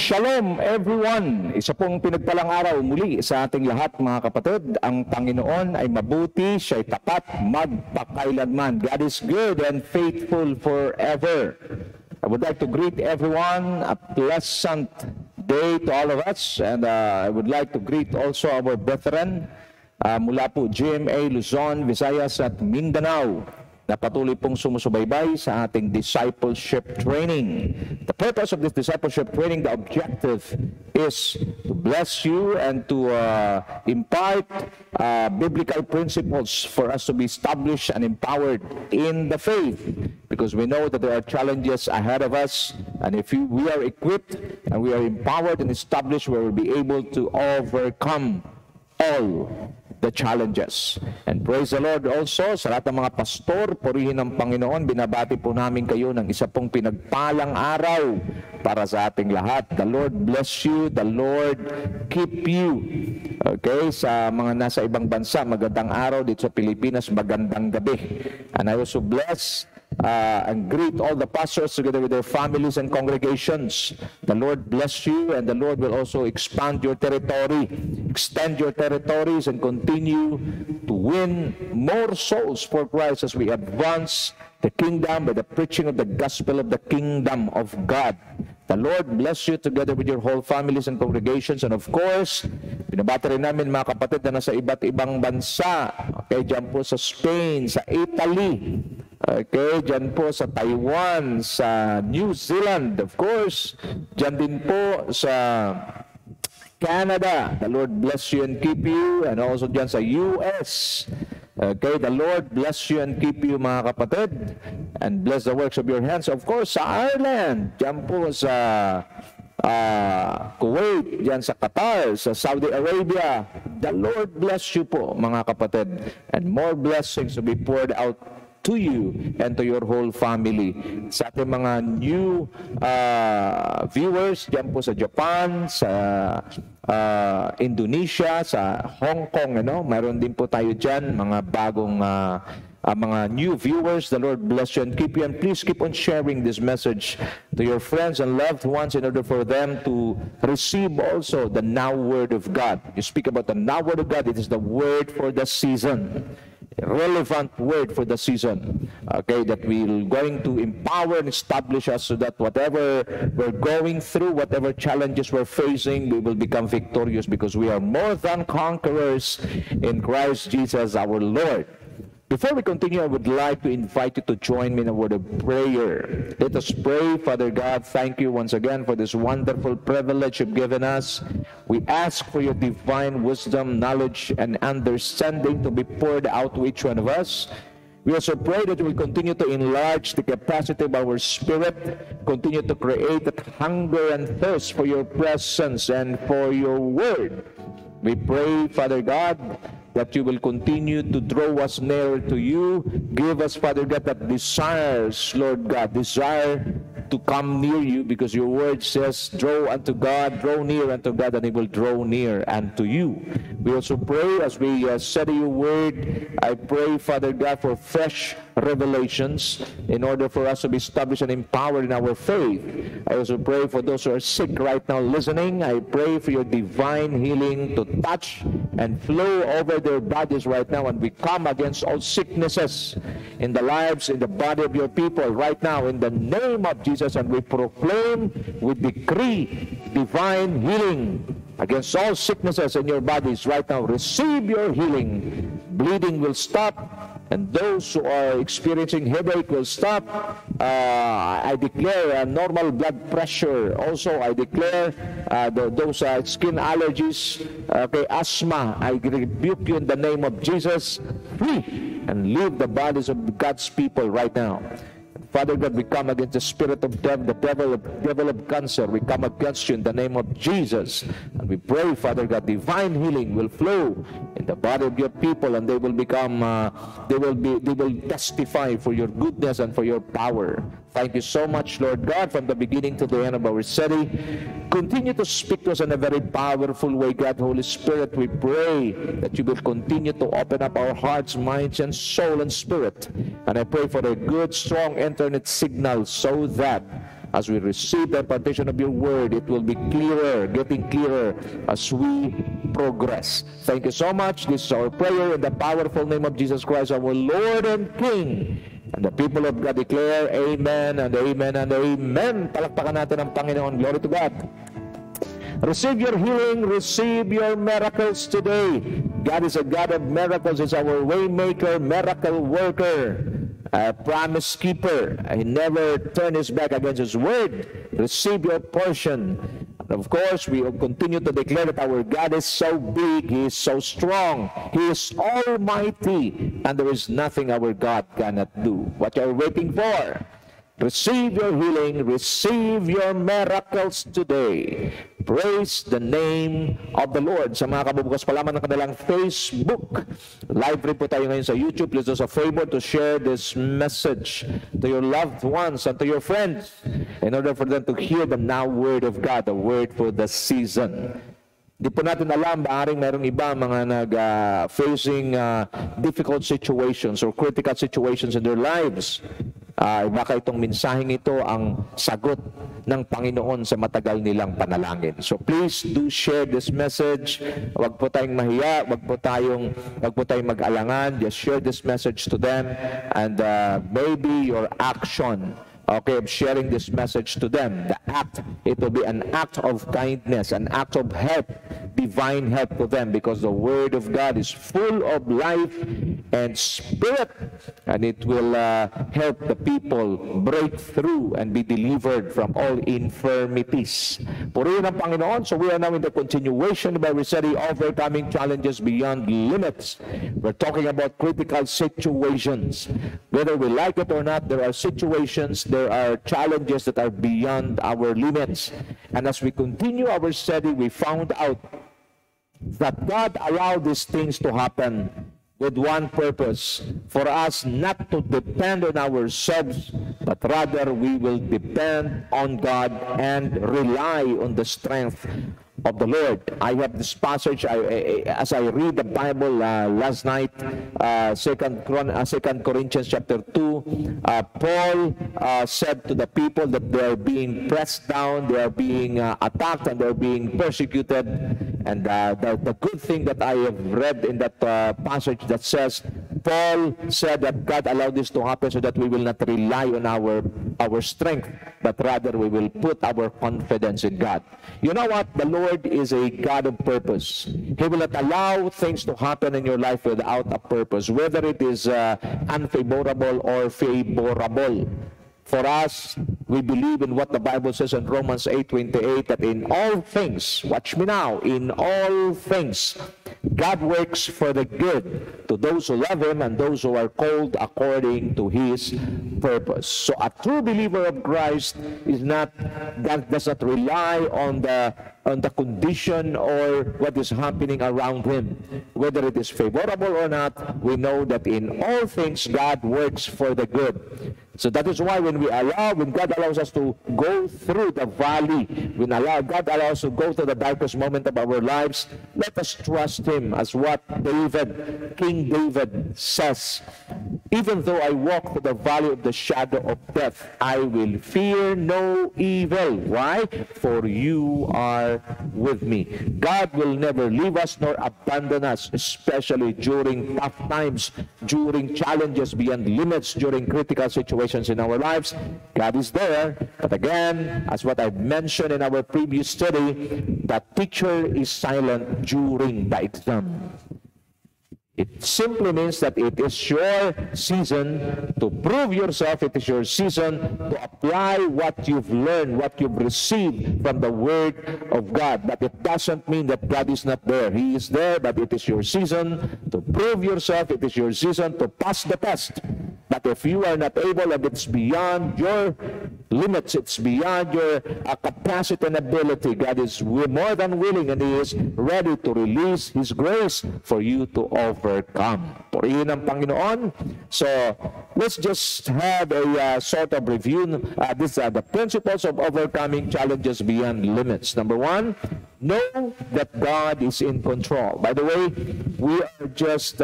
Shalom everyone! Isa pong pinagpalang araw muli sa ating lahat mga kapatid. Ang Panginoon ay mabuti, siya'y tapat, magpakailanman. God is good and faithful forever. I would like to greet everyone a pleasant day to all of us, and I would like to greet also our brethren mula po GMA, Luzon, Visayas at Mindanao na patuloy pong sumusubaybay sa ating discipleship training. The purpose of this discipleship training, the objective is to bless you and to impart biblical principles for us to be established and empowered in the faith. Because we know that there are challenges ahead of us, and if we are equipped and we are empowered and established, we will be able to overcome all the challenges. And praise the Lord also sa lahat ng mga pastor, purihin ng Panginoon, binabati po namin kayo ng isa pong pinagpalang araw para sa ating lahat. The Lord bless you, the Lord keep you. Okay, sa mga nasa ibang bansa, magandang araw. Dito sa Pilipinas, magandang gabi. And I also bless and greet all the pastors together with their families and congregations. The Lord bless you, and the Lord will also expand your territory, extend your territories, and continue to win more souls for Christ as we advance the kingdom by the preaching of the gospel of the kingdom of God. The Lord bless you together with your whole families and congregations. And of course, binabati rin namin mga kapatid na nasa iba't ibang bansa. Okay, dyan po sa Spain, sa Italy, okay, dyan po sa Taiwan, sa New Zealand, of course, dyan din po sa Canada. The Lord bless you and keep you. And also dyan sa US. Okay, the Lord bless you and keep you mga kapatid, and bless the works of your hands. Of course, sa Ireland, dyan po sa Kuwait, dyan sa Qatar, sa Saudi Arabia. The Lord bless you po mga kapatid, and more blessings to be poured out to you and to your whole family. Sa ating mga new viewers dyan po sa Japan, sa Indonesia, sa Hong Kong, mayroon din po tayo dyan, mga bagong mga new viewers. The Lord bless you and keep you, and please keep on sharing this message to your friends and loved ones in order for them to receive also the now word of God. You speak about the now word of God, it is the word for the season. Relevant word for the season, okay, that will going to empower and establish us so that whatever we're going through, whatever challenges we're facing, we will become victorious because we are more than conquerors in Christ Jesus our Lord. Before we continue, I would like to invite you to join me in a word of prayer. Let us pray. Father God, thank you once again for this wonderful privilege you've given us. We ask for your divine wisdom, knowledge, and understanding to be poured out to each one of us. We also pray that you will continue to enlarge the capacity of our spirit, continue to create that hunger and thirst for your presence and for your word. We pray, Father God, that you will continue to draw us nearer to you. Give us, Father God, that desires, Lord God, desire to come near you, because your word says, draw unto God, draw near unto God, and he will draw near unto you. We also pray as we study your word, I pray, Father God, for fresh revelations in order for us to be established and empowered in our faith. I also pray for those who are sick right now listening. I pray for your divine healing to touch and flow over their bodies right now, and we come against all sicknesses in the lives, in the body of your people right now in the name of Jesus, and we proclaim, we decree divine healing against all sicknesses in your bodies right now. Receive your healing. Bleeding will stop, and those who are experiencing headache will stop. I declare normal blood pressure. Also, I declare those skin allergies, okay, asthma, I rebuke you in the name of Jesus. Free and leave the bodies of God's people right now. Father God, we come against the spirit of death, the devil of cancer. We come against you in the name of Jesus. And we pray, Father God, divine healing will flow in the body of your people, and they will become, they will testify for your goodness and for your power. Thank you so much, Lord God, from the beginning to the end of our study. Continue to speak to us in a very powerful way, God. Holy Spirit, we pray that you will continue to open up our hearts, minds, and soul and spirit. And I pray for a good, strong internet signal so that as we receive the impartation of your word, it will be clearer, getting clearer as we progress. Thank you so much. This is our prayer in the powerful name of Jesus Christ, our Lord and King. And the people of God declare, Amen and Amen and Amen. Palakpakan natin ang Panginoon. Glory to God. Receive your healing, receive your miracles today. God is a God of miracles. He's our way maker, miracle worker, a promise keeper. He never turned his back against his word. Receive your portion. And of course, we will continue to declare that our God is so big, He is so strong, He is almighty, and there is nothing our God cannot do. What you are waiting for? Receive your healing, receive your miracles today. Praise the name of the Lord. Sa mga kabubukas pa lamang ng kanilang Facebook, live rin po tayo ngayon sa YouTube. Please do us a favor to share this message to your loved ones and to your friends in order for them to hear the now word of God, the word for the season. Di po natin alam, maaaring mayroong iba mga facing difficult situations or critical situations in their lives. Baka itong mensaheng ito ang sagot ng Panginoon sa matagal nilang panalangin. So please do share this message. Huwag po tayong mahiya, huwag po tayong mag-alangan. Just share this message to them, and maybe your action, okay, of sharing this message to them, the act, it will be an act of kindness, an act of help, divine help to them, because the Word of God is full of life and spirit, and it will help the people break through and be delivered from all infirmities. Purihin ang Panginoon. So we are now in the continuation of our study, Overcoming Challenges Beyond Limits. We're talking about critical situations. Whether we like it or not, there are situations, there are challenges that are beyond our limits. And as we continue our study, we found out that God allowed these things to happen with one purpose, for us not to depend on ourselves, but rather we will depend on God and rely on the strength of the Lord. I have this passage, as I read the Bible last night, 2 Corinthians chapter 2, Paul said to the people that they are being pressed down, they are being attacked, and they are being persecuted. And the good thing that I have read in that passage that says, Paul said that God allowed this to happen so that we will not rely on our strength, but rather we will put our confidence in God. You know what? The Lord is a God of purpose. He will not allow things to happen in your life without a purpose, whether it is unfavorable or favorable. For us, we believe in what the Bible says in Romans 8:28, that in all things, watch me now, in all things, God works for the good to those who love Him and those who are called according to His purpose. So a true believer of Christ is not, God does not rely on the condition or what is happening around him. Whether it is favorable or not, we know that in all things God works for the good. So that is why when God allows us to go through the valley, when God allows us to go through the darkest moment of our lives, let us trust Him, as what King David says. Even though I walk through the valley of the shadow of death, I will fear no evil. Why? For you are with me. God will never leave us nor abandon us, especially during tough times, during challenges beyond limits, during critical situations in our lives. God is there. But again, as what I've mentioned in our previous study, the teacher is silent during the exam. It simply means that it is your season to prove yourself. It is your season to apply what you've learned, what you've received from the Word of God. But it doesn't mean that God is not there. He is there, but it is your season to prove yourself. It is your season to pass the test. But if you are not able, and it's beyond your limits, it's beyond your capacity and ability, God is more than willing, and He is ready to release His grace for you to overcome. Purihin ang Panginoon. So, let's just have a sort of review. These are the principles of overcoming challenges beyond limits. Number one, know that God is in control. By the way, we are just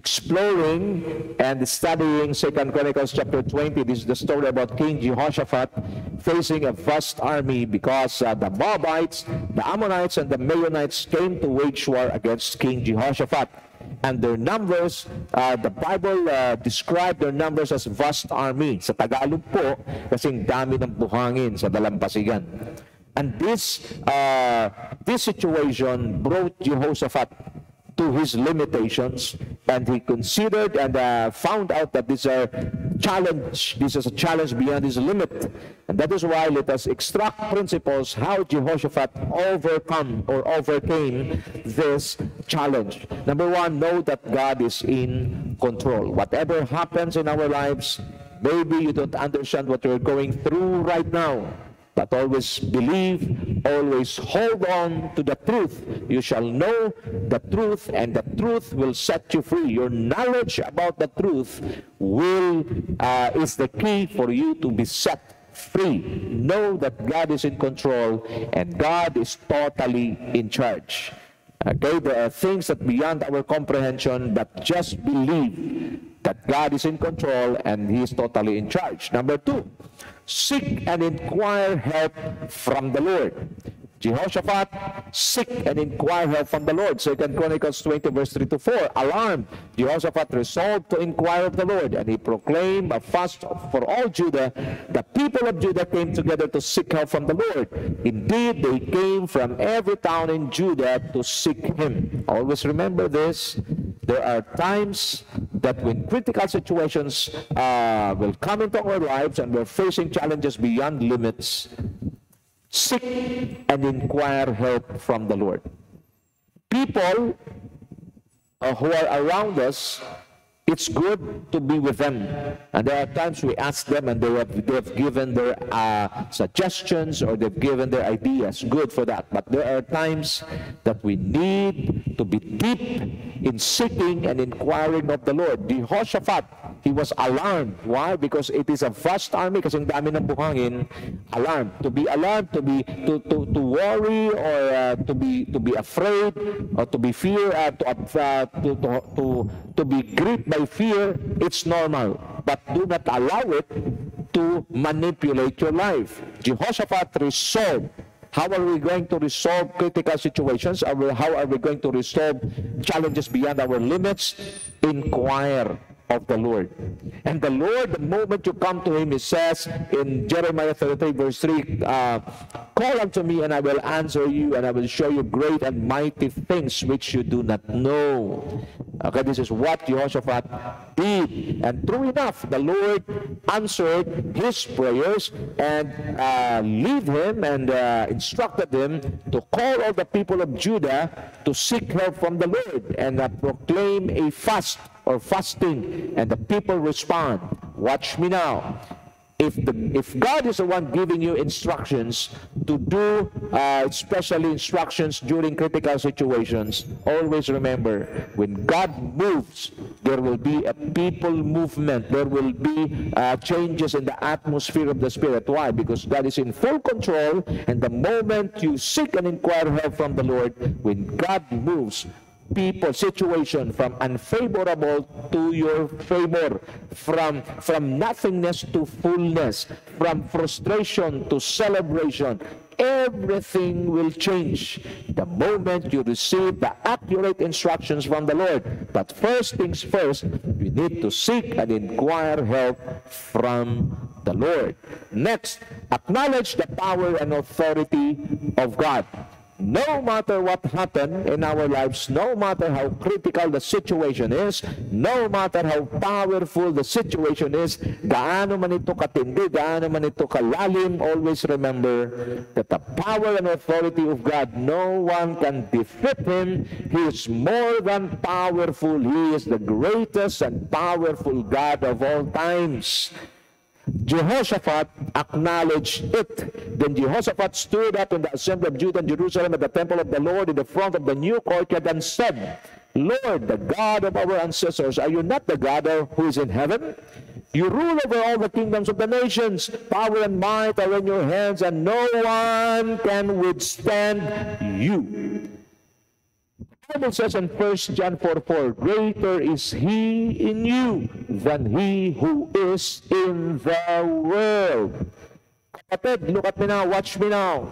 exploring and studying 2 Chronicles chapter 20. This is the story about King Jehoshaphat facing a vast army because the Moabites, the Ammonites, and the Maonites came to wage war against King Jehoshaphat. And their numbers, the Bible described their numbers as vast army. Sa Tagalog po, kasing dami ng buhangin sa dalampasigan. And this situation brought Jehoshaphat to his limitations, and he considered and found out that this is a challenge beyond his limit. And that is why let us extract principles how Jehoshaphat overcame this challenge. Number one, know that God is in control. Whatever happens in our lives, maybe you don't understand what you're going through right now, but always believe, always hold on to the truth. You shall know the truth, and the truth will set you free. Your knowledge about the truth is the key for you to be set free. Know that God is in control, and God is totally in charge. Okay, there are things that beyond our comprehension, but just believe that God is in control and He is totally in charge. Number two, seek and inquire help from the Lord. Jehoshaphat, seek and inquire help from the Lord. 2 Chronicles 20 verse 3 to 4. Alarmed, Jehoshaphat resolved to inquire of the Lord, and he proclaimed a fast for all Judah. The people of Judah came together to seek help from the Lord. Indeed, they came from every town in Judah to seek Him. Always remember this. There are times that when critical situations will come into our lives and we're facing challenges beyond limits, seek and inquire help from the Lord. People who are around us, it's good to be with them. And there are times we ask them and they have given their suggestions or they've given their ideas. Good for that. But there are times that we need to be deep in seeking and inquiring of the Lord. Jehoshaphat, he was alarmed. Why? Because it is a vast army, kasi ang dami ng buhangin. Alarmed. To be alarmed, to worry, or to be afraid, or to be fear, to be gripped by fear, it's normal. But do not allow it to manipulate your life. Jehoshaphat resolved. How are we going to resolve critical situations? How are we going to resolve challenges beyond our limits? Inquire of the Lord. And the Lord, the moment you come to Him, He says in Jeremiah 33 verse 3, call unto me and I will answer you, and I will show you great and mighty things which you do not know. Okay, this is what Jehoshaphat did. And true enough, the Lord answered his prayers and lead him and instructed him to call all the people of Judah to seek help from the Lord and proclaim a fast or fasting, and the people respond. Watch me now. If God is the one giving you instructions to do, especially instructions during critical situations, always remember, when God moves, there will be a people movement. There will be changes in the atmosphere of the Spirit. Why? Because God is in full control, and the moment you seek and inquire help from the Lord, when God moves, people, situation from unfavorable to your favor, from nothingness to fullness, from frustration to celebration, everything will change the moment you receive the accurate instructions from the Lord. But first things first, you need to seek and inquire help from the Lord. Next, acknowledge the power and authority of God. No matter what happened in our lives, no matter how critical the situation is, no matter how powerful the situation is, gaano man ito katindi, gaano man ito kalalim, always remember that the power and authority of God, no one can defeat Him. He is more than powerful. He is the greatest and powerful God of all times. Jehoshaphat acknowledged it. Then Jehoshaphat stood up in the assembly of Judah and Jerusalem at the temple of the Lord in the front of the new courtyard and said, Lord, the God of our ancestors, are you not the God who is in heaven? You rule over all the kingdoms of the nations. Power and might are in your hands, and no one can withstand you. Bible says in 1 John 4:4, greater is He in you than he who is in the world. Kapatid, look at me now, watch me now.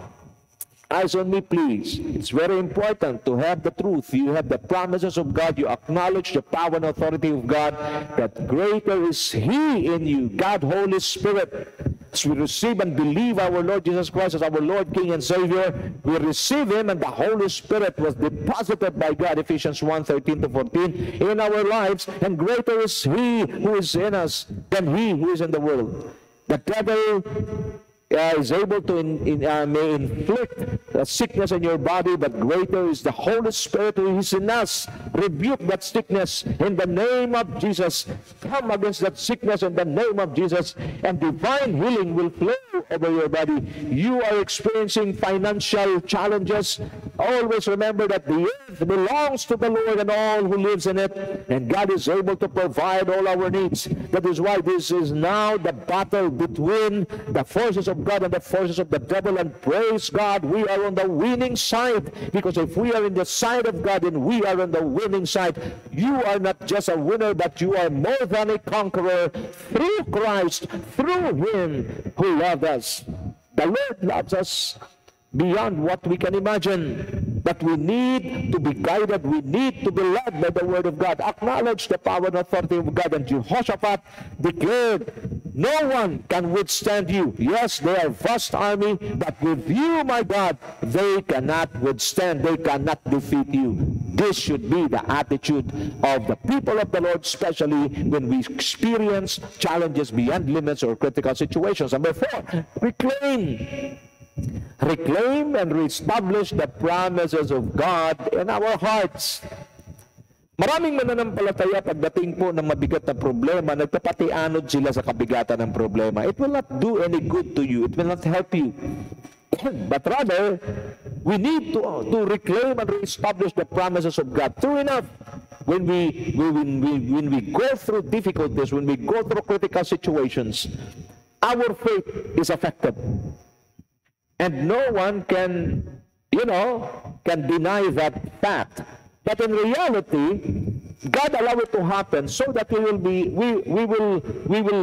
Eyes on me, please. It's very important to have the truth. You have the promises of God. You acknowledge the power and authority of God. That greater is He in you, God, Holy Spirit. As we receive and believe our Lord Jesus Christ as our Lord, King, and Savior, we receive Him, and the Holy Spirit was deposited by God, Ephesians 1:13-14, in our lives. And greater is He who is in us than he who is in the world. The devil is able to may inflict sickness in your body, but greater is the Holy Spirit who is in us. Rebuke that sickness in the name of Jesus. Come against that sickness in the name of Jesus, and divine healing will flow over your body. You are experiencing financial challenges. Always remember that the earth belongs to the Lord and all who lives in it, and God is able to provide all our needs. That is why this is now the battle between the forces of God and the forces of the devil, and praise God, we are on the winning side, because if we are in the side of God, then we are on the winning side. You are not just a winner, but you are more than a conqueror through Christ, through Him who loved us. The Lord loves us beyond what we can imagine, but we need to be guided. We need to be led by the Word of God. Acknowledge the power and authority of God. And Jehoshaphat declared, no one can withstand you. Yes, they are a vast army, but with you, my God, they cannot withstand. They cannot defeat you. This should be the attitude of the people of the Lord, especially when we experience challenges beyond limits or critical situations. Number 4, reclaim and reestablish the promises of God in our hearts. Maraming mananampalataya pagdating po ng mabigat na problema, nagpapatianod sila sa kabigatan ng problema. It will not do any good to you. It will not help you. But rather, we need to reclaim and reestablish the promises of God. True enough, when we go through difficulties, when we go through critical situations, our faith is affected. And no one can deny that fact. But in reality, God allowed it to happen so that we will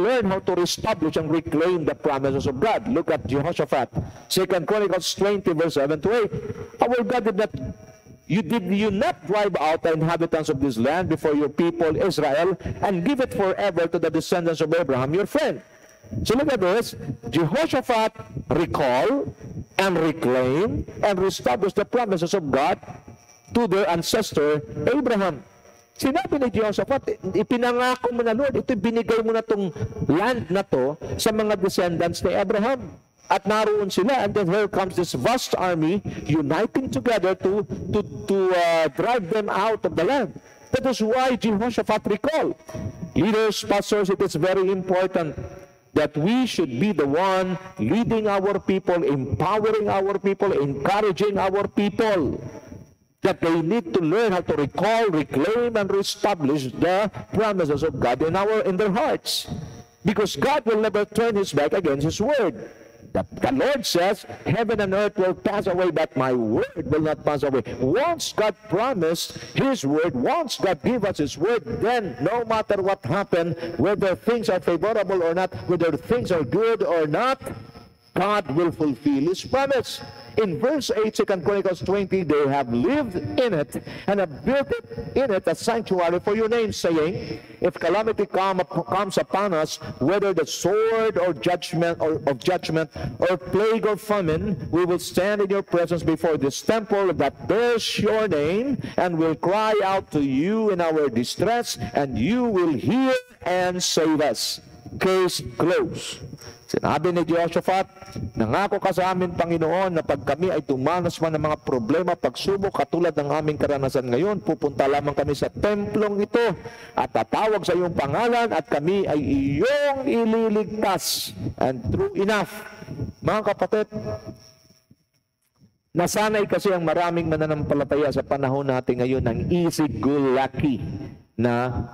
learn how to reestablish and reclaim the promises of God. Look at Jehoshaphat, 2 Chronicles 20:7-8. Our God did you not drive out the inhabitants of this land before your people Israel, and give it forever to the descendants of Abraham, your friend. So look at this. Jehoshaphat recall and reclaim and reestablish the promises of God to their ancestor Abraham. Sinabi ni Jehoshaphat, ipinangako mo na, Lord, ito binigay mo na tong land na to sa mga descendants ni Abraham. At naroon sila, and then here comes this vast army uniting together to drive them out of the land. That is why Jehoshaphat recalled. Leaders, pastors, it is very important that we should be the one leading our people, empowering our people, encouraging our people, that they need to learn how to recall, reclaim, and reestablish the promises of God in their hearts. Because God will never turn His back against His word. The Lord says, heaven and earth will pass away, but my word will not pass away. Once God promised His word, once God gave us His word, then no matter what happened, whether things are favorable or not, whether things are good or not, God will fulfill His promise. In verse 8, 2 Chronicles 20, they have lived in it and have built in it a sanctuary for your name, saying, if calamity comes upon us, whether the sword or judgment or plague or famine, we will stand in your presence before this temple that bears your name, and will cry out to you in our distress, and you will hear and save us. Case closed. Sinabi ni Jehoshaphat, nangako ka sa amin, Panginoon, na pag kami ay tumanas man ng mga problema, pagsubok katulad ng aming karanasan ngayon, pupunta lamang kami sa templong ito at tatawag sa iyong pangalan at kami ay iyong ililigtas. And true enough, mga kapatid, nasanay kasi ang maraming mananampalataya sa panahon natin ngayon ng easy-go-lucky na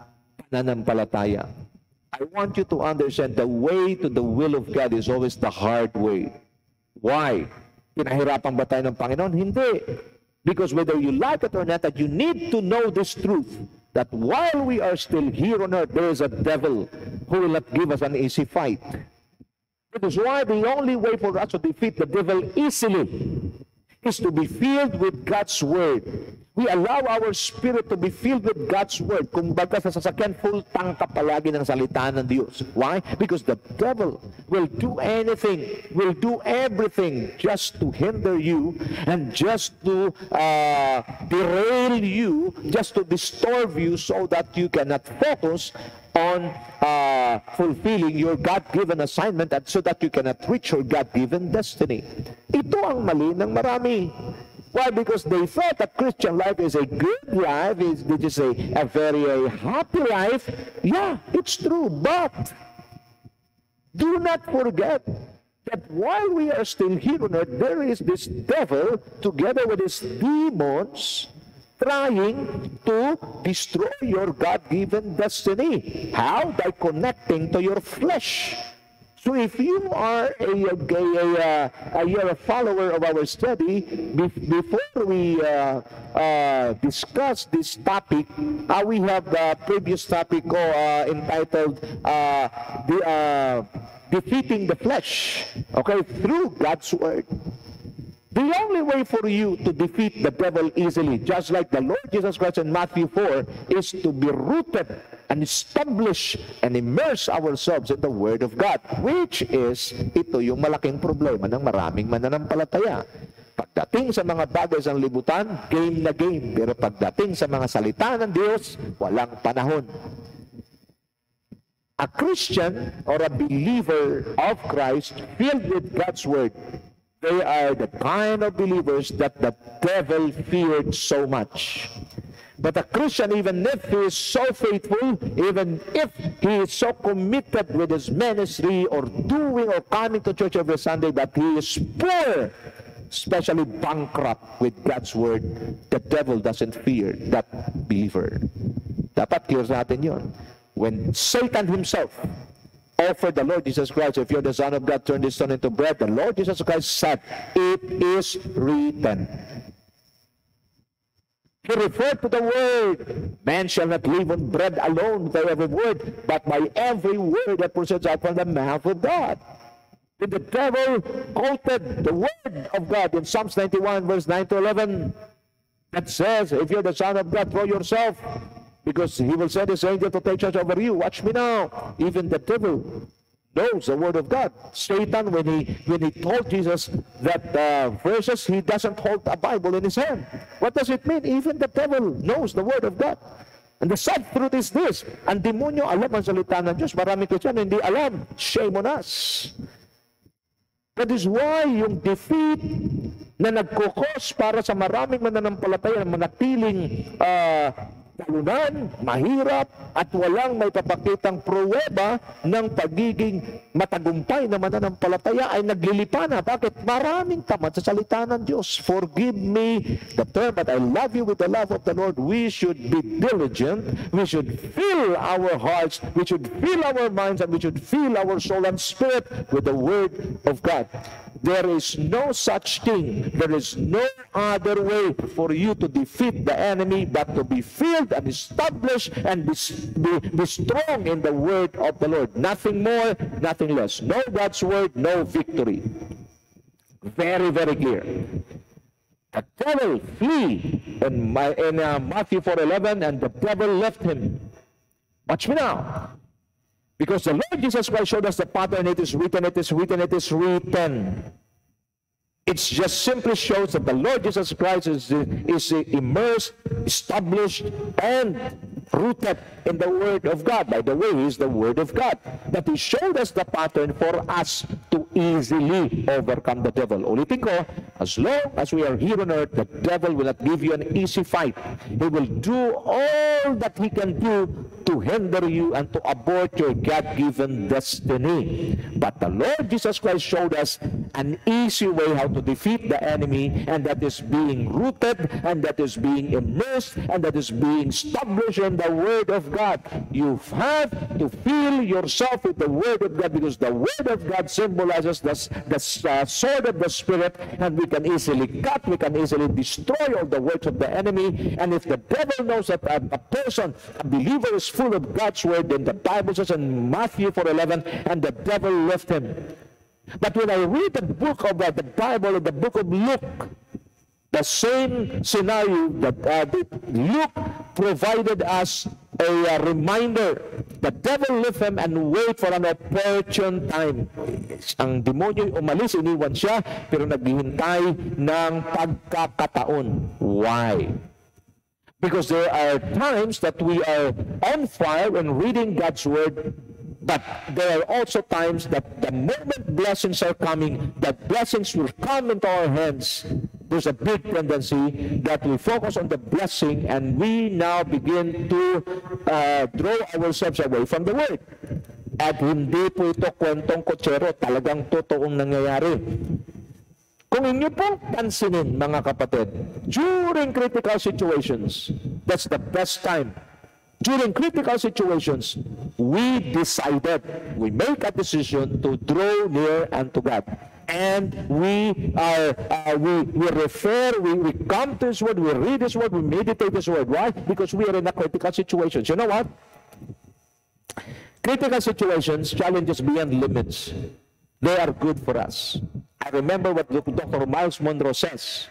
pananampalataya. I want you to understand the way to the will of God is always the hard way. Why? Pinahirapan ba tayo ng Panginoon? Hindi. Because whether you like it or not, that you need to know this truth, that while we are still here on earth, there is a devil who will not give us an easy fight. That is why the only way for us to defeat the devil easily is to be filled with God's Word. We allow our spirit to be filled with God's Word. Kung baga sa sasakyan, full tank ka palagi ng salita ng Diyos. Why? Because the devil will do anything, will do everything just to hinder you and just to derail you, just to disturb you so that you cannot focus on fulfilling your God-given assignment and so that you cannot reach your God-given destiny. Ito ang mali ng marami. Why? Because they thought that Christian life is a good life, it is a very happy life. Yeah, it's true, but do not forget that while we are still here on earth, there is this devil together with his demons trying to destroy your God-given destiny. How? By connecting to your flesh. So if you are you're a follower of our study, before we discuss this topic, we have the previous topic entitled Defeating the Flesh, okay, through God's Word. The only way for you to defeat the devil easily, just like the Lord Jesus Christ in Matthew 4, is to be rooted and establish and immerse ourselves in the Word of God, which is, ito yung malaking problema ng maraming mananampalataya. Pagdating sa mga bagay sa libutan, game na game. Pero pagdating sa mga salita ng Diyos, walang panahon. A Christian or a believer of Christ filled with God's Word, they are the kind of believers that the devil feared so much. But a Christian, even if he is so faithful, even if he is so committed with his ministry or doing or coming to church every Sunday, but he is poor, especially bankrupt with God's Word, the devil doesn't fear that believer. Dapat clear natin yun. When Satan himself offered the Lord Jesus Christ, if you're the Son of God, turn this stone into bread, the Lord Jesus Christ said, it is written. He referred to the Word. Man shall not live on bread alone by every word, but by every word that proceeds out from the mouth of God. And the devil quoted the Word of God in Psalms 91, verse 9 to 11, that says, if you're the Son of God, throw yourself, because he will send his angel to take charge over you. Watch me now. Even the devil knows the Word of God. Satan, when he told Jesus that verses, he doesn't hold a Bible in his hand. What does it mean? Even the devil knows the Word of God. And the sad truth is this, ang demonyo alam ang salita ng Diyos. Maraming Kristiyan hindi alam. Shame on us. That is why yung defeat na nagkukos para sa maraming mananampalataya na manatiling talunan, mahirap, at walang may papakitang pruweba ng pagiging matagumpay na mananampalataya ay naglilipa na. Bakit? Maraming tamad sa salita ng Diyos. Forgive me the term, but I love you with the love of the Lord. We should be diligent. We should fill our hearts. We should fill our minds, and we should fill our soul and spirit with the Word of God. There is no such thing. There is no other way for you to defeat the enemy but to be filled and established and be strong in the Word of the Lord. Nothing more, nothing less. No God's Word, no victory. Very, very clear. The devil flee in Matthew 4:11, and the devil left him. Watch me now. Because the Lord Jesus Christ showed us the pattern. It is written, it is written, it is written. It just simply shows that the Lord Jesus Christ is immersed, established, and rooted in the Word of God. By the way, He is the Word of God. But He showed us the pattern for us to easily overcome the devil. Ulitin ko, as long as we are here on earth, the devil will not give you an easy fight. He will do all that he can do to hinder you and to abort your God-given destiny. But the Lord Jesus Christ showed us an easy way how to defeat the enemy, and that is being rooted, and that is being immersed, and that is being established in the Word of God. You have to fill yourself with the Word of God, because the Word of God symbolizes possesses the sword of the Spirit, and we can easily cut, we can easily destroy all the works of the enemy. And if the devil knows that a person, a believer, is full of God's word, then the Bible says in Matthew 4:11, and the devil left him. But when I read the book of the Bible, in the book of Luke, the same scenario that Luke provided us a reminder. The devil left him and wait for an opportune time. Ang demonyo umalis, iniwan siya, pero naghihintay ng pagkakataon. Why? Because there are times that we are on fire when reading God's word, but there are also times that the moment blessings are coming, that blessings will come into our hands. There's a big tendency that we focus on the blessing and we now begin to draw ourselves away from the Word. At hindi po ito kwentong kotsero, talagang totoong nangyayari. Kung inyo pong pansinin, mga kapatid, during critical situations, that's the best time. During critical situations, we make a decision to draw near unto God. And we come to His Word, we read His Word, we meditate His Word. Why? Because we are in a critical situation. You know what? Critical situations, challenges beyond limits, they are good for us. I remember what Dr. Miles Monroe says.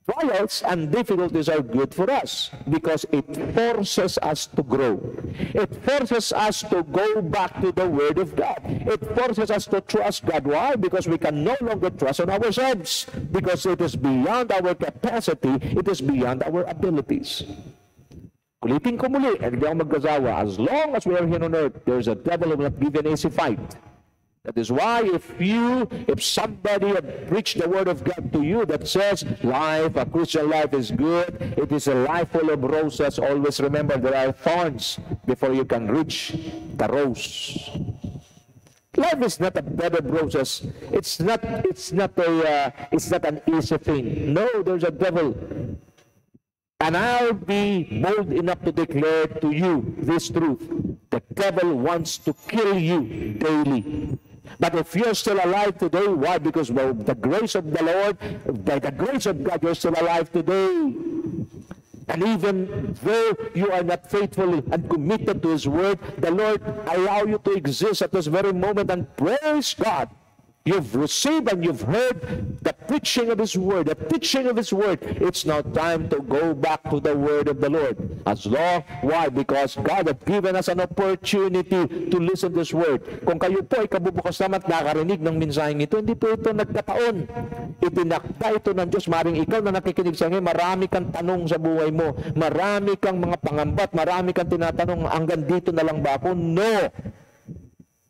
Trials and difficulties are good for us because it forces us to grow. It forces us to go back to the Word of God. It forces us to trust God. Why? Because we can no longer trust on ourselves. Because it is beyond our capacity. It is beyond our abilities. Ulitin ko muli, and hindi ako magkasawa. As long as we are here on earth, there's a devil who will not give an easy fight. That is why if somebody had preached the Word of God to you that says life, a Christian life is good, it is a life full of roses, always remember there are thorns before you can reach the rose. Life is not a bed of roses. It's not an easy thing. No, there's a devil. And I'll be bold enough to declare to you this truth. The devil wants to kill you daily. But if you're still alive today, why? Because by the grace of the Lord, by the grace of God, you're still alive today. And even though you are not faithful and committed to His Word, the Lord allow you to exist at this very moment, and praise God. You've received and you've heard the preaching of His Word, the teaching of His Word. It's now time to go back to the Word of the Lord. Why? Because God has given us an opportunity to listen to His Word. Kung kayo po ay kabubukas naman at nakarinig ng mensaheng ito, hindi po ito nagkataon. Itinakda ito ng Diyos. Maring ikaw na nakikinig sa ngayon, marami kang tanong sa buhay mo. Marami kang mga pangambat, marami kang tinatanong, hanggang dito na lang ba ako? No!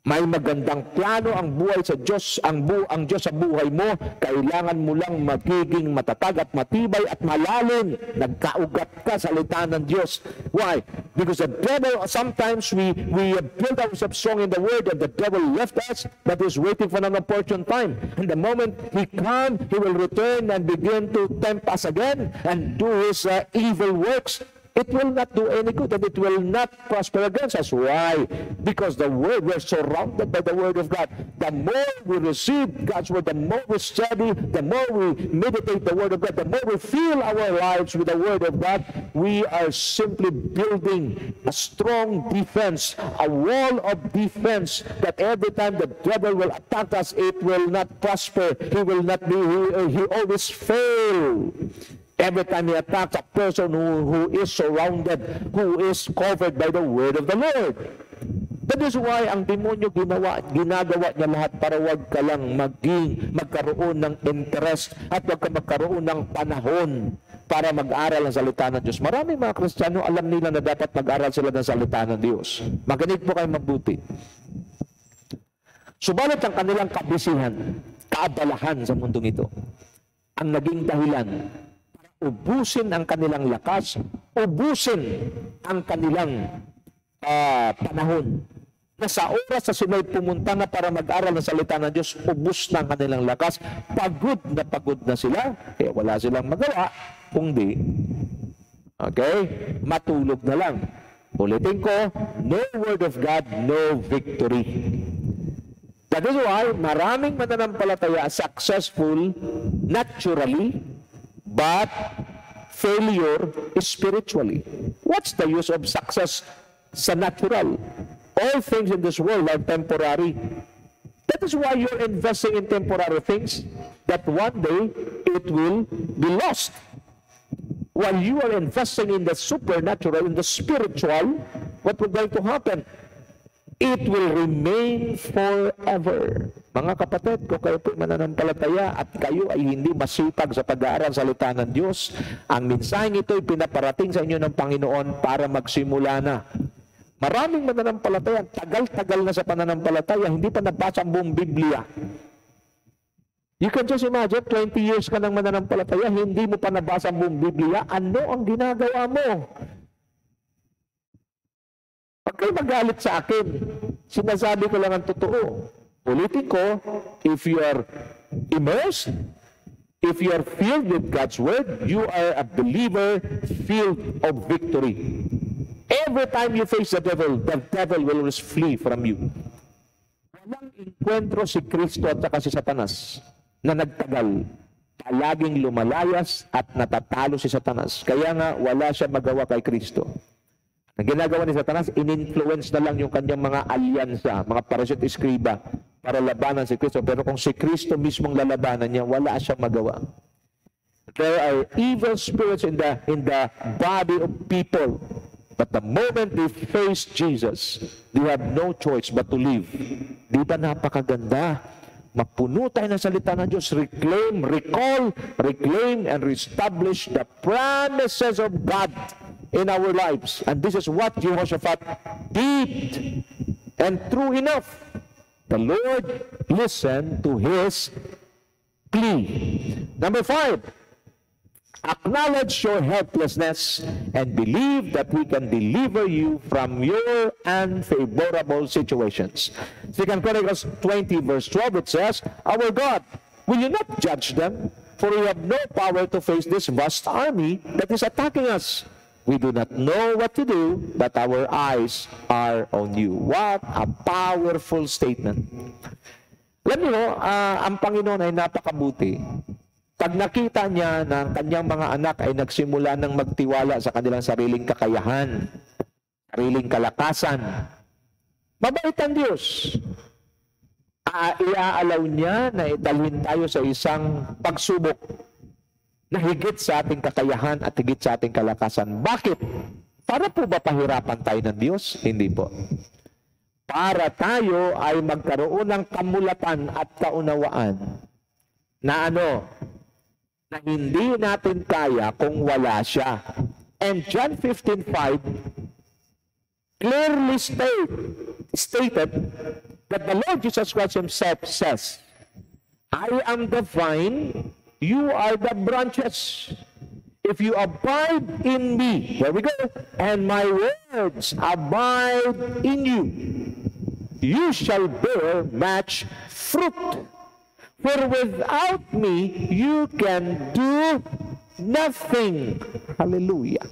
May magandang plano ang buhay sa Diyos, ang Diyos sa buhay mo. Kailangan mo lang magiging matatag at matibay at malalim. Nagkaugat ka sa salita ng Diyos. Why? Because the devil, sometimes we build ourselves strong in the Word, and the devil left us, but is waiting for an opportune time. And the moment he comes, he will return and begin to tempt us again and do his evil works. It will not do any good, and it will not prosper against us. Why? Because the Word, we're surrounded by the Word of God. The more we receive God's Word, the more we study, the more we meditate the Word of God, the more we fill our lives with the Word of God, we are simply building a strong defense, a wall of defense, that every time the devil will attack us, it will not prosper. He will not be, he always fail. Every time he attacks a person who is surrounded, who is covered by the Word of the Lord. That is why ang demonyo ginagawa niya lahat para wag ka lang magkaroon ng interest at wag ka magkaroon ng panahon para mag-aral ng salita ng Diyos. Marami mga Kristiyano, alam nila na dapat mag-aral sila ng salita ng Diyos. Makinig po kayo mabuti. Subalit ang kanilang kabisihan, kaabalahan sa mundong ito, ang naging dahilan, ubusin ang kanilang lakas, ubusin ang kanilang panahon. Na sa oras na sila'y pumunta na para mag-aral ng salita ng Diyos, ubus na ang kanilang lakas, pagod na sila, kaya wala silang magawa, kundi, matulog na lang. Ulitin ko, no Word of God, no victory. That is why maraming mananampalataya successful naturally, but failure spiritually. What's the use of success sa natural? All things in this world are temporary. That is why you're investing in temporary things that one day it will be lost. While you are investing in the supernatural, in the spiritual, what will going to happen? It will remain forever. Mga kapatid, kung kayo po mananampalataya at kayo ay hindi masipag sa pag-aaral salita ng Diyos, ang mensaheng ito ay pinaparating sa inyo ng Panginoon para magsimula na. Maraming mananampalataya, tagal-tagal na sa pananampalataya, hindi pa nabasa ang buong Biblia. You can just imagine, 20 years ka nang mananampalataya, hindi mo pa nabasa ang buong Biblia, ano ang ginagawa mo? Pag kayo magalit sa akin, sinasabi ko lang ang totoo. Ulitin ko, if you are immersed, if you are filled with God's Word, you are a believer filled of victory. Every time you face the devil will always flee from you. Walang enkwentro si Kristo at saka si Satanas na nagtagal. Palaging lumalayas at natatalo si Satanas. Kaya nga, wala siya magawa kay Kristo. Ang ginagawa ni Satanas, in-influence na lang yung kanyang mga alyansa, mga Pharisee at Eskriba, para labanan si Kristo. Pero kung si Kristo mismong lalabanan niya, wala siyang magawa. There are evil spirits in the body of people. But the moment they face Jesus, they have no choice but to live. Di ba napakaganda? Mapuno tayo ng salita ng Diyos. Reclaim, recall, reclaim, and reestablish the promises of God in our lives. And this is what Jehoshaphat did. And true enough, the Lord listened to his plea. Number 5, acknowledge your helplessness and believe that He can deliver you from your unfavorable situations. 2 Chronicles 20 verse 12, it says, Our God, will you not judge them? For we have no power to face this vast army that is attacking us. We do not know what to do, but our eyes are on you. What a powerful statement. Alam niyo, ang Panginoon ay napakabuti. Pag nakita niya na ang kanyang mga anak ay nagsimula ng magtiwala sa kanilang sariling kakayahan, sariling kalakasan, mabait ang Diyos. Iaalaw niya na idalhin tayo sa isang pagsubok na higit sa ating kakayahan at higit sa ating kalakasan. Bakit? Para po ba pahirapan tayo ng Diyos? Hindi po. Para tayo ay magkaroon ng kamulatan at kaunawaan na na hindi natin kaya kung wala siya. And John 15:5 clearly stated that the Lord Jesus Christ Himself says, I am the vine, you are the branches. If you abide in me, there we go, and my words abide in you, you shall bear much fruit. For without me, you can do nothing. Hallelujah.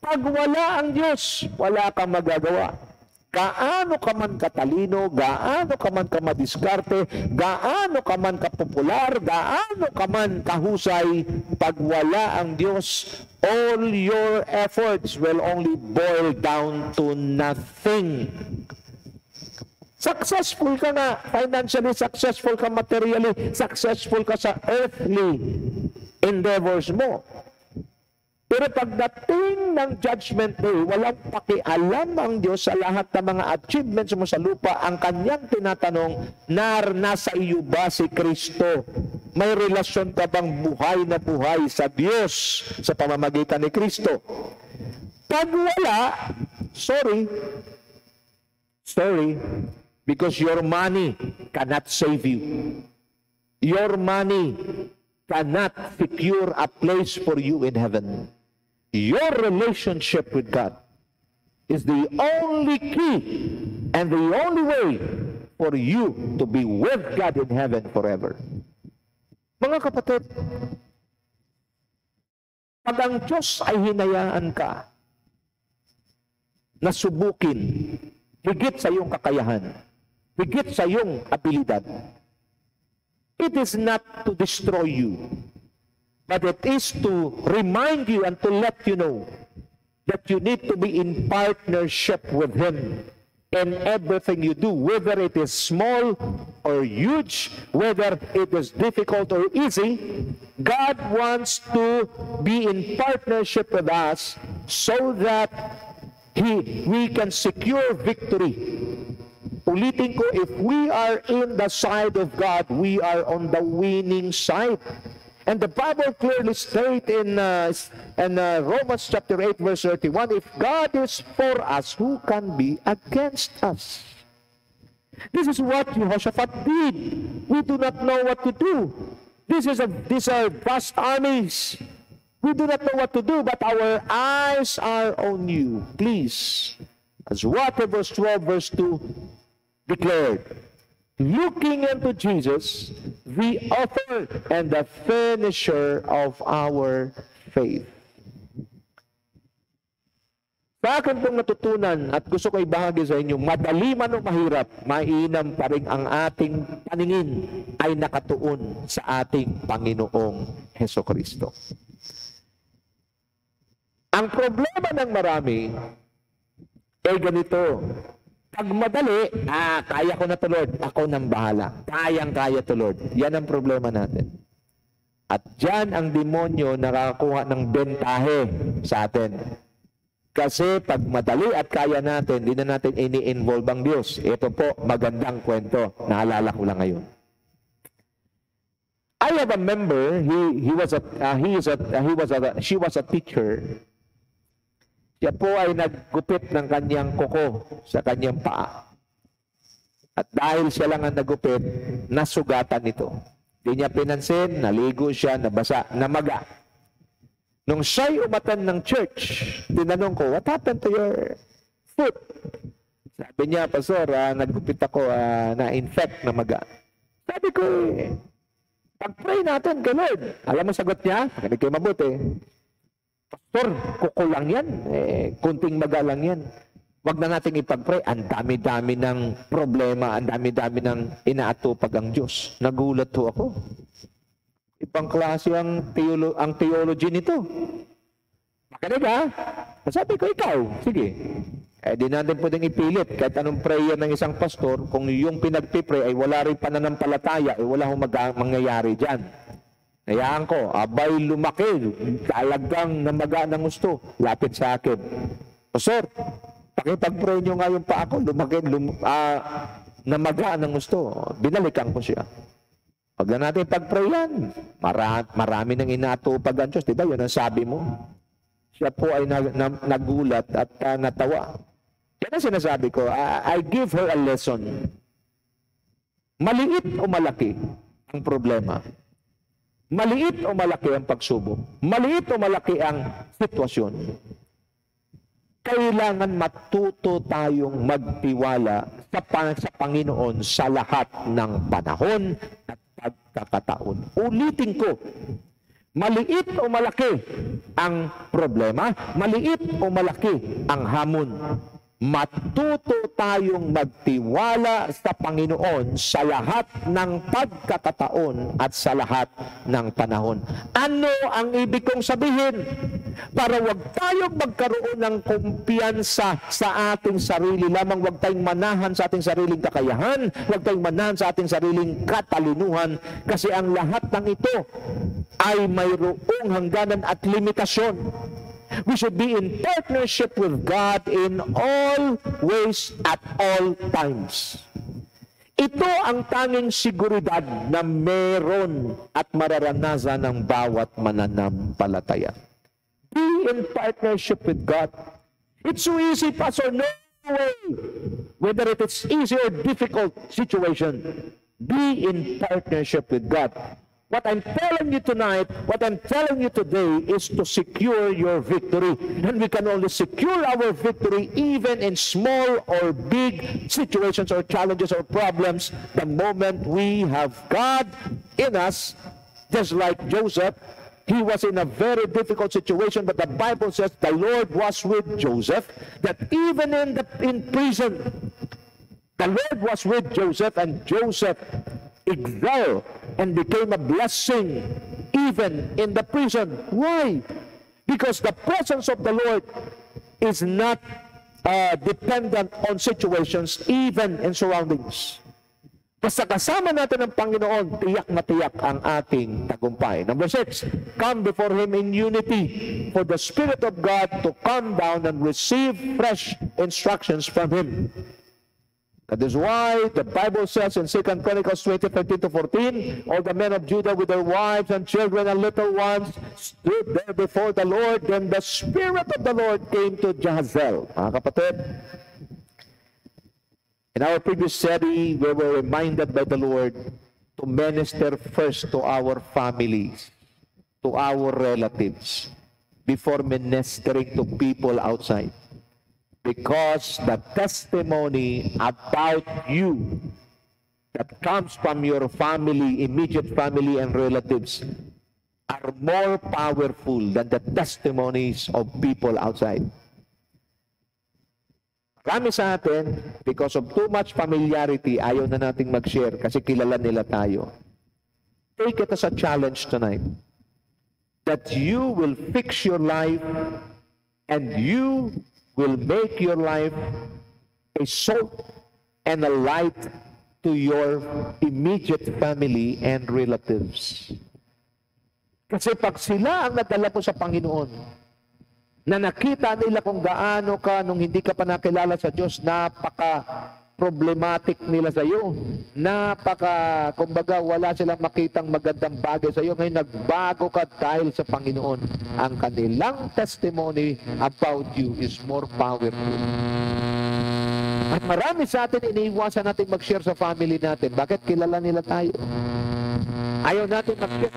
Pag wala ang Diyos, wala kang magagawa. Gaano ka man katalino, gaano ka man kamadiskarte, gaano ka man kapopular, gaano ka man kahusay, pag wala ang Diyos, all your efforts will only boil down to nothing. Successful ka na financially, successful ka materially, successful ka sa earthly endeavors mo. Pero pagdating ng judgment day, walang pakialam ang Diyos sa lahat ng mga achievements mo sa lupa. Ang kanyang tinatanong, nasa iyo ba si Kristo? May relasyon ka bang buhay na buhay sa Diyos sa pamamagitan ni Kristo? Pag wala, sorry, because your money cannot save you. Your money cannot secure a place for you in heaven. Your relationship with God is the only key and the only way for you to be with God in heaven forever. Mga kapatid, pag ang Diyos ay hinayaan ka na subukin higit sa iyong kakayahan, higit sa iyong abilidad. It is not to destroy you, but it is to remind you and to let you know that you need to be in partnership with Him in everything you do, whether it is small or huge, whether it is difficult or easy. God wants to be in partnership with us so that we can secure victory. Ulitin ko, if we are in the side of God, we are on the winning side. And the Bible clearly states in Romans chapter 8, verse 31, if God is for us, who can be against us? This is what Jehoshaphat did. We do not know what to do. These are vast armies. We do not know what to do, but our eyes are on you. Please, as what verse 12, verse 2 declared, looking unto Jesus, the author and the finisher of our faith. Sa akin pong natutunan at gusto ko ibahagi sa inyo, madali man o mahirap, mainam pa rin ang ating paningin ay nakatuon sa ating Panginoong Hesukristo. Ang problema ng marami ay ganito. Pag madali, kaya ko na to, Lord. Ako nang bahala. Kayang-kaya to, Lord. Yan ang problema natin. At dyan ang demonyo nakakakuha ng bentahe sa atin. Kasi pag madali at kaya natin, hindi na natin ini-involve ang Diyos. Ito po, magandang kwento. Naalala ko lang ngayon. I have a member, she was a teacher. Siya po ay naggupit ng kanyang kuko sa kanyang paa. At dahil siya lang ang naggupit, nasugatan ito. Hindi niya pinansin, naligo siya, nabasa, namaga. Nung siya'y umatan ng church, tinanong ko, what happened to your foot? Sabi niya, Pastor, naggupit ako, na-infect, namaga. Sabi ko, pag-pray natin kay Lord. Alam mo sagot niya? Makinig kayo mabuti. Pastor, kuko lang yan. Kunting maga lang yan. Huwag na nating ipag-pray. Ang dami-dami ng problema, ang dami-dami ng inaatupag ang Diyos. Nagulat ho ako. Ibang klase ang theology nito. Makinig ha? Sabi ko, ikaw, sige. Di natin pwedeng ipilit. Kahit anong prayer ng isang pastor, kung yung pinagpipray ay wala rin pananampalataya, wala hong mangyayari dyan. Hayaan ko, abay lumaki, talagang namaga ng gusto, lapit sa akin. Pastor, pakipag-pray nyo nga yung pa ako, lumaki, namaga ng gusto. Binalikan ko siya. Huwag na natin pag-pray yan. Marami nang inaatupag ang Diyos. Diba yun ang sabi mo? Siya po ay nagulat at natawa. Yan ang sinasabi ko, I give her a lesson. Maliit o malaki ang problema. Maliit o malaki ang pagsubok. Maliit o malaki ang sitwasyon. Kailangan matuto tayong magtiwala sa Panginoon sa lahat ng panahon at pagkakataon. Ulitin ko, maliit o malaki ang problema, maliit o malaki ang hamon. Matuto tayong magtiwala sa Panginoon sa lahat ng pagkakataon at sa lahat ng panahon. Ano ang ibig kong sabihin? Para wag tayong magkaroon ng kumpiyansa sa ating sarili lamang, wag tayong manahan sa ating sariling kakayahan, wag tayong manahan sa ating sariling katalinuhan, kasi ang lahat ng ito ay mayroong hangganan at limitasyon. We should be in partnership with God in all ways at all times. Ito ang tanging seguridad na meron at mararanasan ng bawat mananampalataya. Be in partnership with God. It's so easy, Pastor. No way. Whether it is easy or difficult situation, be in partnership with God. What I'm telling you tonight, what I'm telling you today is to secure your victory. And we can only secure our victory even in small or big situations or challenges or problems the moment we have God in us. Just like Joseph, he was in a very difficult situation, but the Bible says the Lord was with Joseph, that even in prison, The Lord was with Joseph, and Joseph excelled and became a blessing even in the prison. Why? Because the presence of the Lord is not dependent on situations, even in surroundings. Basta kasama natin ang Panginoon, tiyak na tiyak ang ating tagumpay. Number 6, come before Him in unity, for the Spirit of God to come down and receive fresh instructions from Him. That is why the Bible says in 2 Chronicles 20:13-14, all the men of Judah with their wives and children and little ones stood there before the Lord. Then the Spirit of the Lord came to Jahaziel. Mga kapatid, in our previous study, we were reminded by the Lord to minister first to our families, to our relatives, before ministering to people outside. Because the testimony about you that comes from your family, immediate family and relatives are more powerful than the testimonies of people outside. Marami sa atin, because of too much familiarity, ayaw na nating mag-share kasi kilala nila tayo. Take it as a challenge tonight that you will fix your life and you will make your life a salt and a light to your immediate family and relatives. Kasi pag sila ang nadala mo sa Panginoon, na nakita nila kung gaano ka nung hindi ka pa nakilala sa Diyos, napaka-problematic nila sa iyo, kumbaga wala silang makitang magandang bagay sa iyo, ngayon nagbago ka dahil sa Panginoon. Ang kanilang testimony about you is more powerful. At marami sa atin, iniiwasan natin mag-share sa family natin. Bakit? Kilala nila tayo. Ayaw natin mag-share.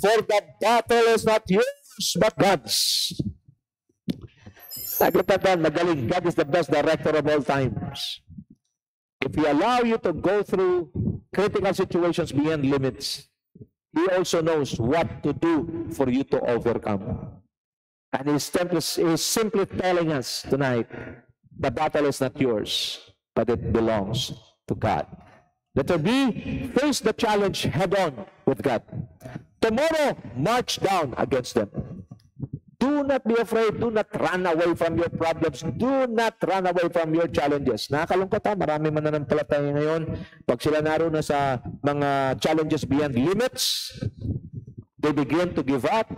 For the battle is not yours, but God's. Nagtatandaan, magaling. God is the best director of all times. If He allow you to go through critical situations beyond limits, He also knows what to do for you to overcome. And He's simply telling us tonight, the battle is not yours, but it belongs to God. Letter B, face the challenge head-on with God. Tomorrow, march down against them. Do not be afraid. Do not run away from your problems. Do not run away from your challenges. Nakakalungkot ha, marami mananampalataya ngayon. Pag sila naroon na sa mga challenges beyond limits, they begin to give up.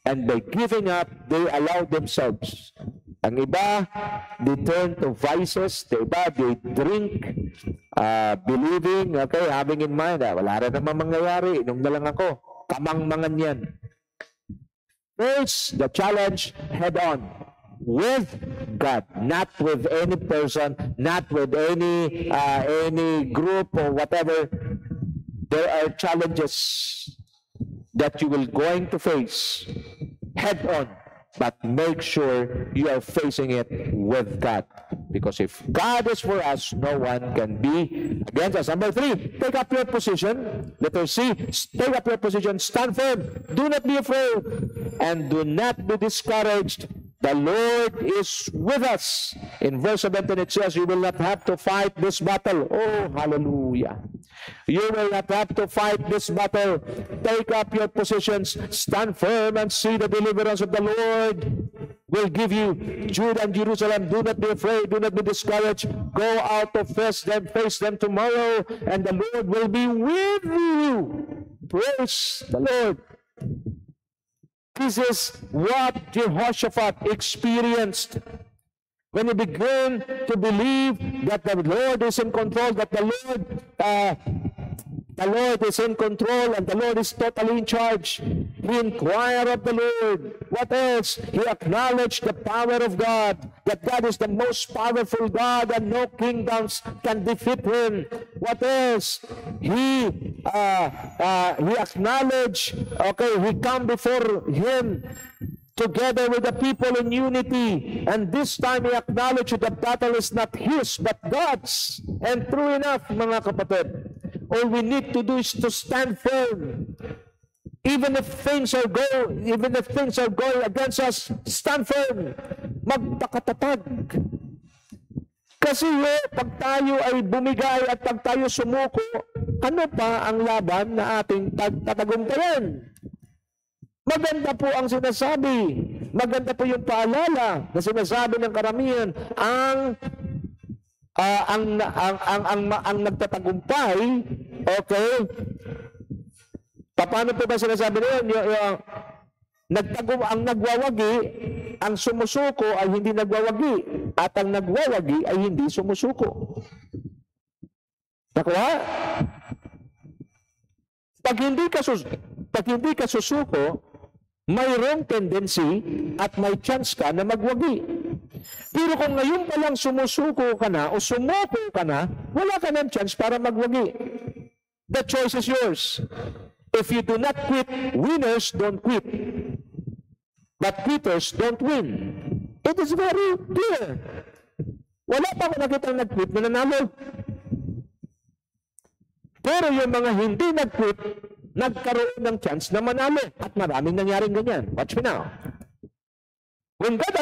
And by giving up, they allow themselves. Ang iba, they turn to vices. The iba, they drink, believing, okay, having in mind, wala rin naman mangyayari, inom na lang ako. Kamangmangan yan. Face the challenge head on with God, not with any person, not with any group or whatever. There are challenges that you will going to face head on, but make sure you are facing it with God. Because if God is for us, no one can be against us. Number 3, take up your position. Letter C, take up your position, stand firm. Do not be afraid, and do not be discouraged. The Lord is with us. In verse 17 it says, you will not have to fight this battle. Oh, hallelujah. You will not have to fight this battle. Take up your positions, stand firm, and see the deliverance of the Lord will give you. Judah and Jerusalem, do not be afraid, do not be discouraged. Go out to face them tomorrow, and the Lord will be with you. Praise the Lord. This is what Jehoshaphat experienced when you begin to believe that the Lord is in control, that the Lord is in control and the Lord is totally in charge, he inquired of the Lord. What else? He acknowledged the power of God, that God is the most powerful God and no kingdoms can defeat him. What else? He acknowledged, he come before him together with the people in unity. And this time he acknowledged that the battle is not his, but God's. And true enough, mga kapatid, all we need to do is to stand firm. Even if things are going against us, stand firm. Magpakatatag. Kasi pag tayo ay bumigay at pag tayo sumuko, ano pa ang laban na ating tatagumpayan? Maganda po ang sinasabi. Maganda po yung paalala na sinasabi ng karamihan. Ang nagtatagumpay, paano po ba sinasabi na yun? Ang nagwawagi, ang sumusuko ay hindi nagwawagi, at ang nagwawagi ay hindi sumusuko. Nakuha? Pag hindi ka susuko, mayroong tendency at may chance ka na magwagi. Pero kung ngayon pa lang sumusuko ka na o sumuko ka na, wala ka ng chance para magwagi. The choice is yours. If you do not quit, winners don't quit. But quitters don't win. It is very clear. Wala pa ako nakitang nag-quit na nanalo. Pero yung mga hindi nag-quit, nagkaroon ng chance na manalo. At maraming nangyaring ganyan. Watch me now. When God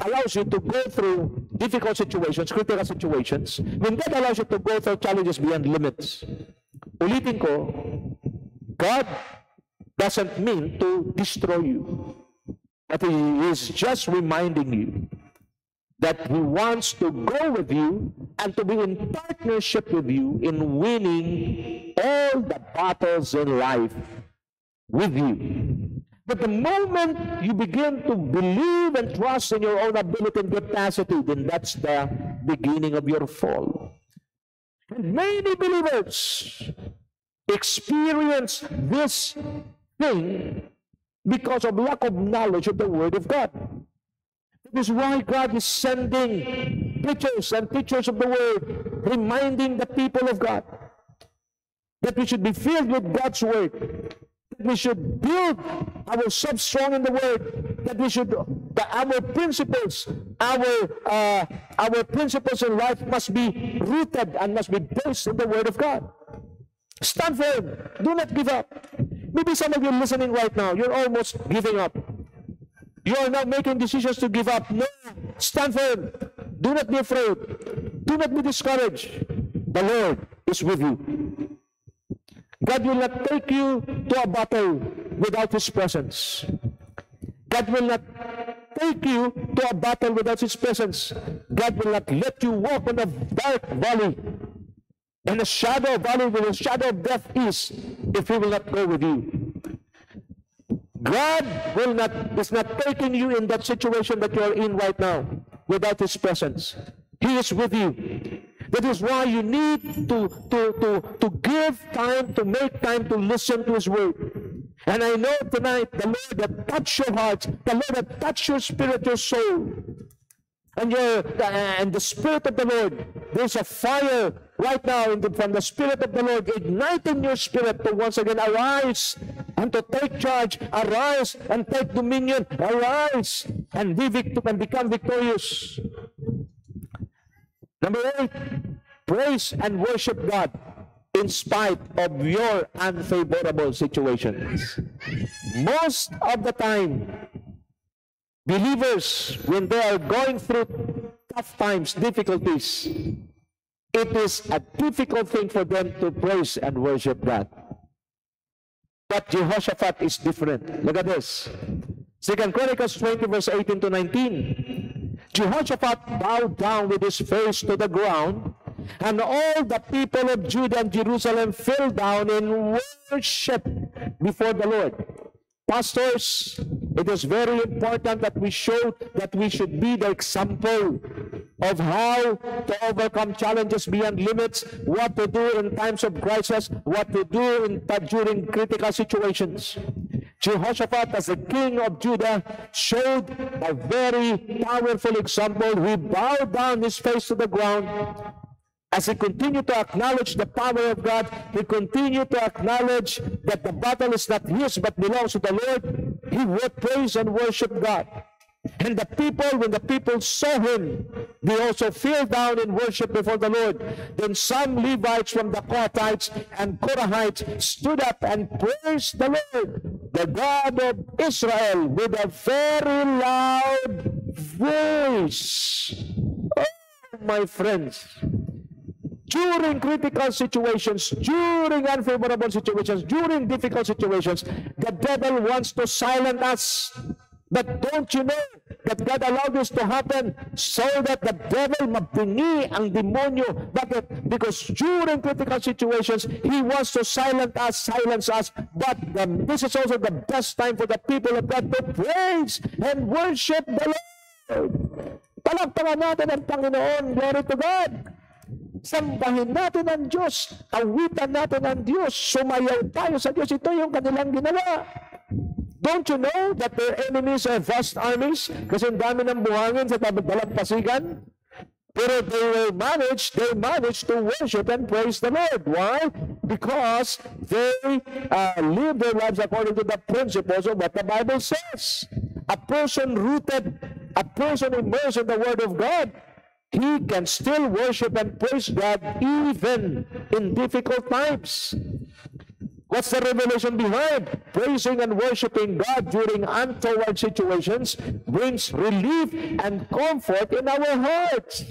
allows you to go through difficult situations, critical situations, when God allows you to go through challenges beyond limits, ulitin ko, God doesn't mean to destroy you. But He is just reminding you that He wants to go with you and to be in partnership with you in winning all the battles in life with you. But the moment you begin to believe and trust in your own ability and capacity, then that's the beginning of your fall. And many believers experience this thing because of lack of knowledge of the Word of God. That is why God is sending preachers and teachers of the Word, reminding the people of God that we should be filled with God's Word, that we should build ourselves strong in the Word, that we should, that our principles in life must be rooted and must be based in the Word of God. Stand firm. Do not give up. Maybe some of you listening right now, you're almost giving up. You are now making decisions to give up. No, stand firm. Do not be afraid. Do not be discouraged. The Lord is with you. God will not take you to a battle without His presence. God will not take you to a battle without His presence. God will not let you walk in a dark valley, in a shadow valley where the shadow of death is, if He will not go with you. God is not taking you in that situation that you are in right now without His presence. He is with you. That is why you need to give time, to make time to listen to His Word. And I know tonight, the Lord that touched your heart, the Lord that touched your spirit, your soul, and the Spirit of the Lord, there's a fire right now from the Spirit of the Lord igniting your spirit to once again arise and to take charge, arise and take dominion, arise and become victorious. Number 8, praise and worship God in spite of your unfavorable situations. Most of the time, believers, when they are going through tough times, difficulties, it is a difficult thing for them to praise and worship God. But Jehoshaphat is different. Look at this. 2 Chronicles 20 verse 18 to 19. Jehoshaphat bowed down with his face to the ground, and all the people of Judah and Jerusalem fell down in worship before the Lord. Pastors, It is very important that we show that we should be the example of how to overcome challenges beyond limits, what to do in times of crisis, what to do during critical situations. Jehoshaphat, as the king of Judah, showed a very powerful example. He bowed down his face to the ground. As he continued to acknowledge the power of God, he continued to acknowledge that the battle is not his but belongs to the Lord. He would praise and worship God. And the people, when the people saw him, they also fell down in worship before the Lord. Then some Levites from the Kohathites and Korahites stood up and praised the Lord, the God of Israel, with a very loud voice. Oh, my friends, during critical situations, during unfavorable situations, during difficult situations, the devil wants to silence us. But don't you know that God allowed this to happen so that the devil mabingi ang demonyo? Bakit? Because during critical situations, he wants to silence us. But this is also the best time for the people of God to praise and worship the Lord. Palakpakan natin ang Panginoon. Glory to God. Sambahin natin ang Diyos. Awitan natin ang Diyos. Sumayaw tayo sa Diyos. Ito yung kanilang ginawa. Don't you know that their enemies are vast armies? Kasi ang dami ng buhangin sa dalampasigan. Pero they managed to worship and praise the Lord. Why? Because they live their lives according to the principles of what the Bible says. A person rooted, a person immersed in the Word of God, he can still worship and praise God even in difficult times. What's the revelation behind? Praising and worshiping God during untoward situations brings relief and comfort in our hearts.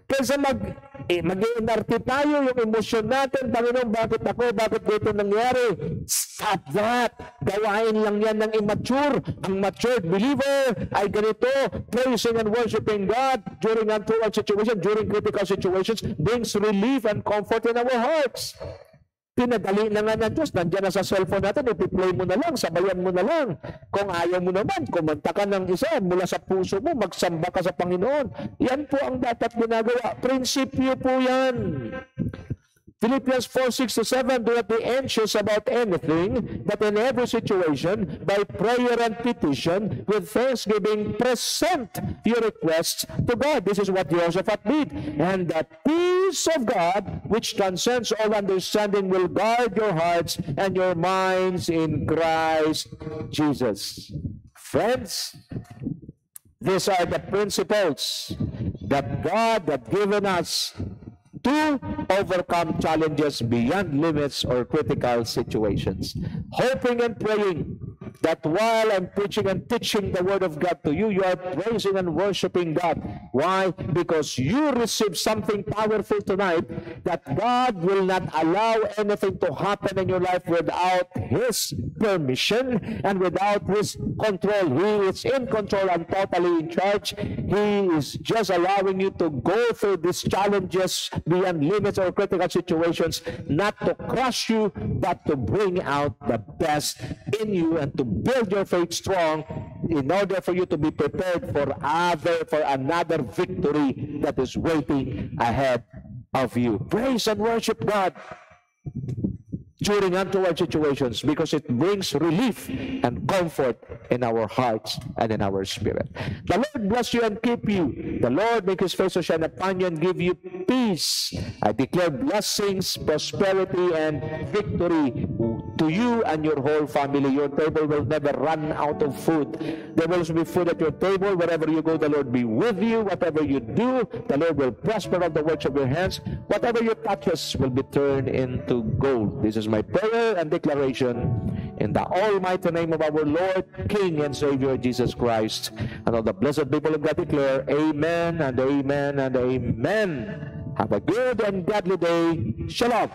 Kasi mag-iinarte tayo yung emosyon natin. Panginoon, bakit ako? Bakit dito nangyari? Stop that! Gawain lang yan ng immature. Ang matured believer ay ganito. Praising and worshiping God during untoward situations, during critical situations brings relief and comfort in our hearts. Pinadali na nga ng Diyos. Nandiyan na sa cellphone natin, ipi-play mo na lang, sabayan mo na lang. Kung ayaw mo naman, kumanta ka ng isa, mula sa puso mo, magsamba ka sa Panginoon. Yan po ang dapat ginagawa. Prinsipyo po yan. Philippians 4:6-7, do not be anxious about anything, but in every situation, by prayer and petition, with thanksgiving, present your requests to God. This is what Jehoshaphat did. And the peace of God, which transcends all understanding, will guard your hearts and your minds in Christ Jesus. Friends, these are the principles that God has given us to overcome challenges beyond limits or critical situations. Hoping and praying that while I'm preaching and teaching the Word of God to you, you are praising and worshiping God. Why? Because you received something powerful tonight, that God will not allow anything to happen in your life without His permission and without His control. He is in control and totally in charge. He is just allowing you to go through these challenges beyond limits or critical situations, not to crush you, but to bring out the best in you and to build your faith strong in order for you to be prepared for another victory that is waiting ahead of you. Praise and worship God during untoward situations, because it brings relief and comfort in our hearts and in our spirit. The Lord bless you and keep you. The Lord make His face to shine upon you and give you peace. I declare blessings, prosperity, and victory to you and your whole family. Your table will never run out of food. There will be food at your table. Wherever you go, the Lord be with you. Whatever you do, the Lord will prosper on the works of your hands. Whatever you touches will be turned into gold. This is my prayer and declaration in the almighty name of our Lord, King and Savior Jesus Christ. And all the blessed people of God declare, amen and amen and amen. Have a good and godly day. Shalom.